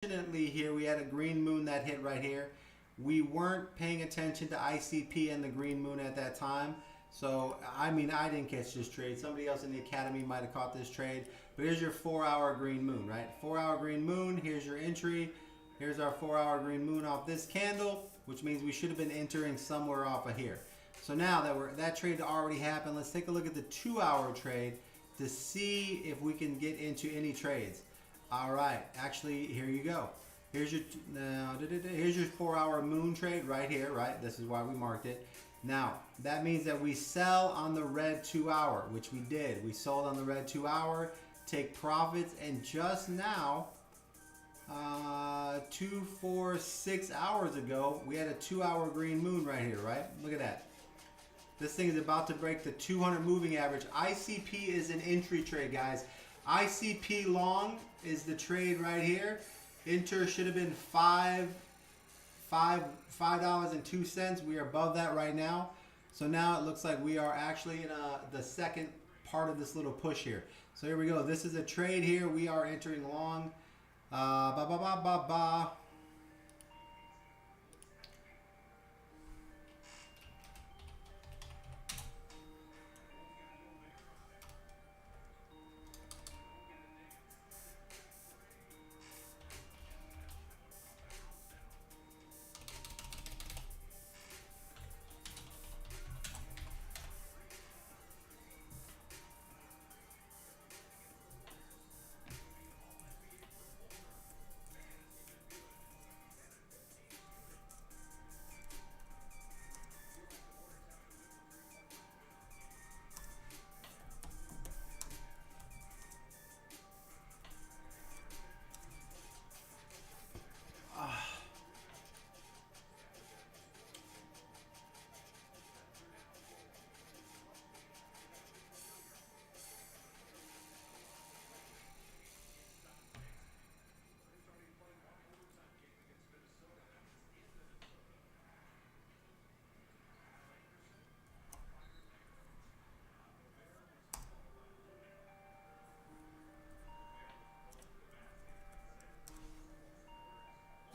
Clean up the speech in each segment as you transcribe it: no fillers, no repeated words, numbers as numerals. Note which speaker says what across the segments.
Speaker 1: Unfortunately, here we had a green moon that hit right here. We weren't paying attention to ICP and the green moon at that time. So, I mean, I didn't catch this trade. Somebody else in the academy might have caught this trade. But here's your 4-hour green moon, right? 4-hour green moon. Here's your entry. Here's our 4-hour green moon off this candle, which means we should have been entering somewhere off of here. So now that that trade already happened, let's take a look at the 2-hour trade to see if we can get into any trades. All right, actually, here you go. Here's your 4-hour moon trade right here, right? This is why we marked it. Now, that means that we sell on the red 2-hour, which we did. We sold on the red 2-hour, take profits, and just now, 2, 4, 6 hours ago, we had a 2-hour green moon right here, right? Look at that. This thing is about to break the 200 moving average. ICP is an entry trade, guys. ICP long is the trade right here. Enter should have been $5.02. We are above that right now. So now it looks like we are actually in the second part of this little push here. So here we go. This is a trade here. We are entering long.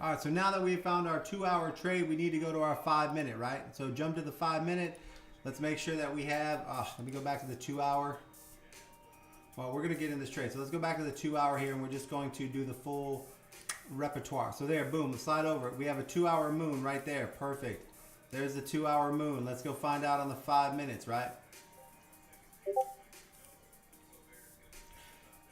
Speaker 1: All right, so now that we've found our 2-hour trade, we need to go to our 5-minute, right? So jump to the 5-minute. Let's make sure that we have, let me go back to the 2-hour. Well, we're gonna get in this trade. So let's go back to the 2-hour here and we're just going to do the full repertoire. So there, boom, let's slide over it. We have a 2-hour moon right there, perfect. There's the 2-hour moon. Let's go find out on the 5 minutes, right?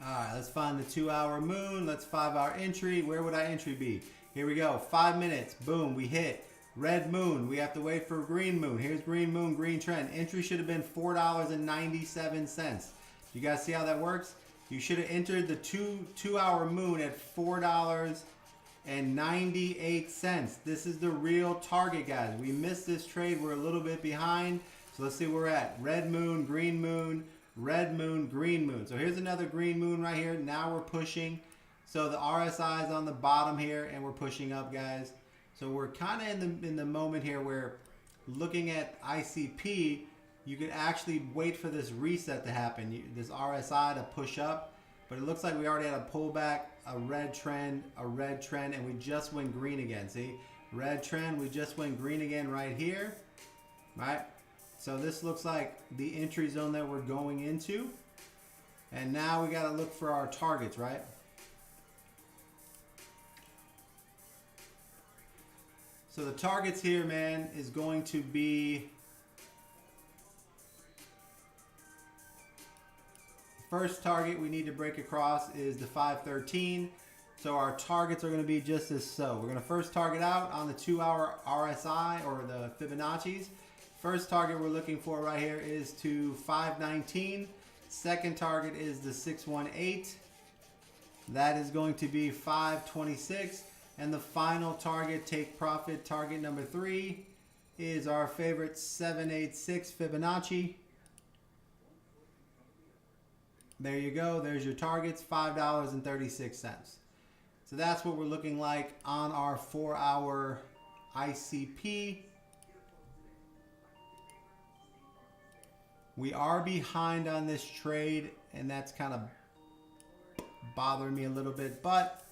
Speaker 1: All right, let's find the 2-hour moon. Let's 5-hour entry. Where would our entry be? Here we go, 5 minutes, boom, we hit. Red moon, we have to wait for green moon. Here's green moon, green trend. Entry should have been $4.97. You guys see how that works? You should have entered the 2-hour moon at $4.98. This is the real target, guys. We missed this trade, we're a little bit behind. So let's see where we're at. Red moon, green moon, red moon, green moon. So here's another green moon right here. Now we're pushing. So the RSI is on the bottom here and we're pushing up, guys. So we're kind of in the moment here where looking at ICP, you could actually wait for this reset to happen, this RSI to push up. But it looks like we already had a pullback, a red trend, and we just went green again. See, red trend, we just went green again right here, right? So this looks like the entry zone that we're going into. And now we got to look for our targets, right? So the targets here, man, is going to be first target we need to break across is the 513. So our targets are going to be just as so. We're going to first target out on the 2-hour RSI or the Fibonacci's. First target we're looking for right here is to 519. Second target is the 618. That is going to be 526. And the final target, take profit, target number 3 is our favorite 786 Fibonacci. There you go. There's your targets, $5.36. So that's what we're looking like on our 4-hour ICP. We are behind on this trade, and that's kind of bothering me a little bit, but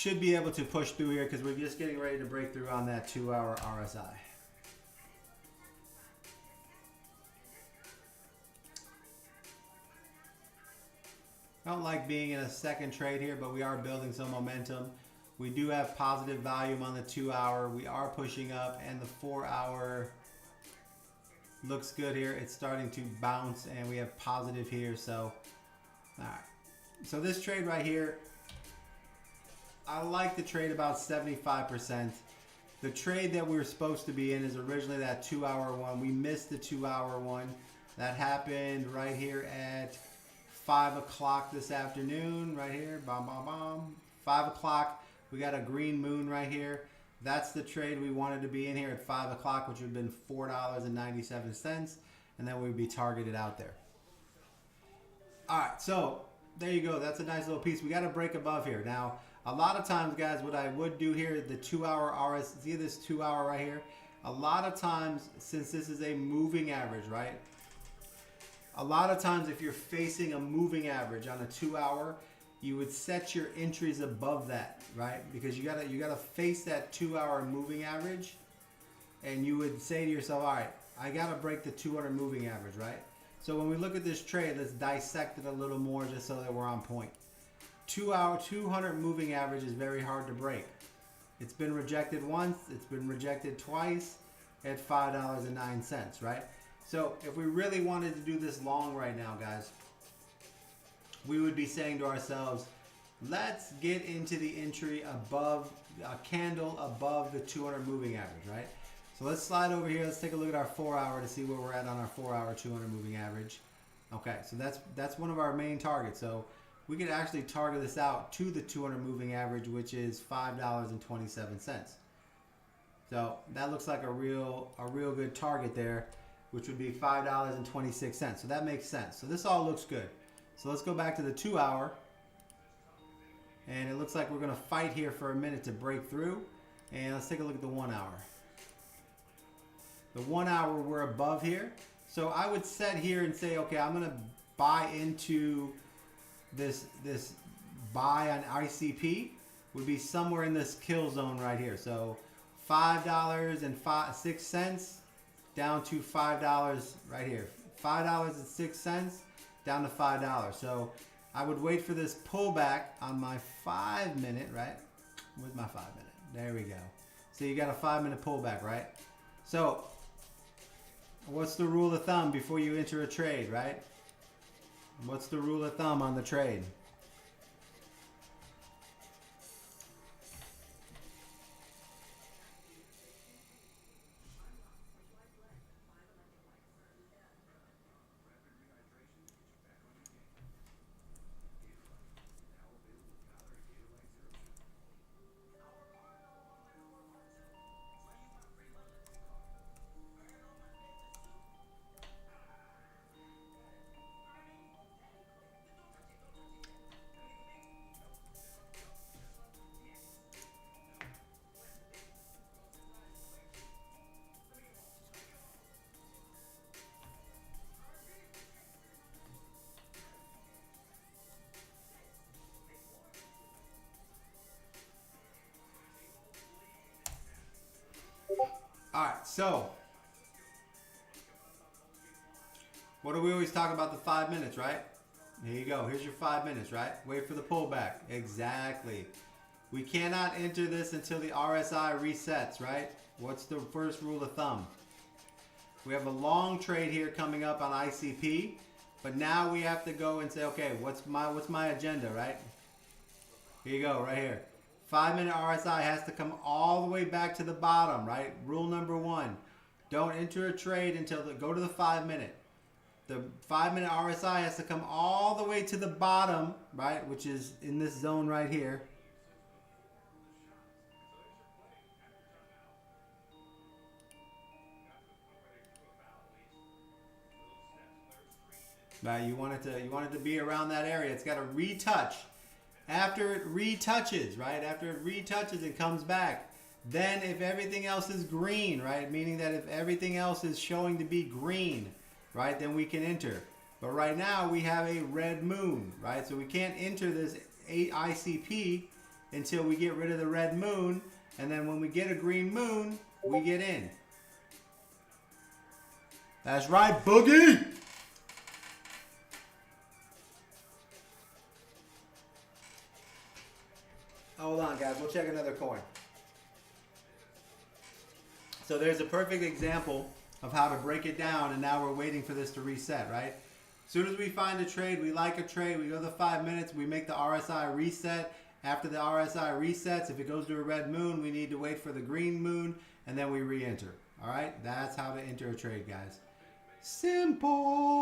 Speaker 1: should be able to push through here because we're just getting ready to break through on that 2-hour RSI. I don't like being in a second trade here, but we are building some momentum. We do have positive volume on the 2-hour. We are pushing up, and the 4-hour looks good here. It's starting to bounce, and we have positive here. So, all right. So this trade right here, I like the trade about 75%. The trade that we were supposed to be in is originally that 2-hour one. We missed the 2-hour one. That happened right here at 5 o'clock this afternoon, right here, bam, bam, bam. 5 o'clock, we got a green moon right here. That's the trade we wanted to be in here at 5 o'clock, which would have been $4.97, and then we'd be targeted out there. All right, so there you go. That's a nice little piece. We got to break above here. Now, a lot of times, guys, what I would do here, the 2-hour RS, see this 2-hour right here? A lot of times, since this is a moving average, right? A lot of times if you're facing a moving average on a 2-hour, you would set your entries above that, right? Because you gotta face that 2-hour moving average, and you would say to yourself, all right, I gotta break the 200 moving average, right? So when we look at this trade, let's dissect it a little more just so that we're on point. 200 moving average is very hard to break. It's been rejected once, it's been rejected twice at $5.09, right? So if we really wanted to do this long right now, guys, we would be saying to ourselves, let's get into the entry above, a candle above the 200 moving average, right? So let's slide over here. Let's take a look at our 4-hour to see where we're at on our 4-hour 200 moving average. Okay, so that's one of our main targets. So we could actually target this out to the 200 moving average, which is $5.27. So that looks like a real good target there, which would be $5.26. So that makes sense. So this all looks good. So let's go back to the 2-hour. And it looks like we're going to fight here for a minute to break through. And let's take a look at the 1-hour. The 1-hour, we're above here. So I would set here and say, okay, I'm going to buy into this buy on ICP would be somewhere in this kill zone right here. So $5.06 down to $5 right here. $5.06 down to $5. So I would wait for this pullback on my 5-minute, right? Where's my 5-minute? There we go. So you got a 5-minute pullback, right? So what's the rule of thumb before you enter a trade, right? What's the rule of thumb on the trade? All right, so what do we always talk about? The 5 minutes, right? Here you go. Here's your 5 minutes, right? Wait for the pullback. Exactly. We cannot enter this until the RSI resets, right? What's the first rule of thumb? We have a long trade here coming up on ICP, but now we have to go and say, okay, what's my agenda, right? Here you go, right here. 5-minute RSI has to come all the way back to the bottom, right? Rule number 1, don't enter a trade until go to the 5-minute. The 5-minute RSI has to come all the way to the bottom, right? Which is in this zone right here. Right, you want it to be around that area. It's got to retouch. After it retouches, right? After it retouches and comes back, then if everything else is green, right? Meaning that if everything else is showing to be green, right? Then we can enter. But right now we have a red moon, right? So we can't enter this ICP until we get rid of the red moon. And then when we get a green moon, we get in. That's right, Boogie! Hold on, guys. We'll check another coin. So there's a perfect example of how to break it down, and now we're waiting for this to reset, right? As soon as we find a trade, we like a trade, we go the 5 minutes, we make the RSI reset. After the RSI resets, if it goes to a red moon, we need to wait for the green moon, and then we re-enter. All right? That's how to enter a trade, guys. Simple.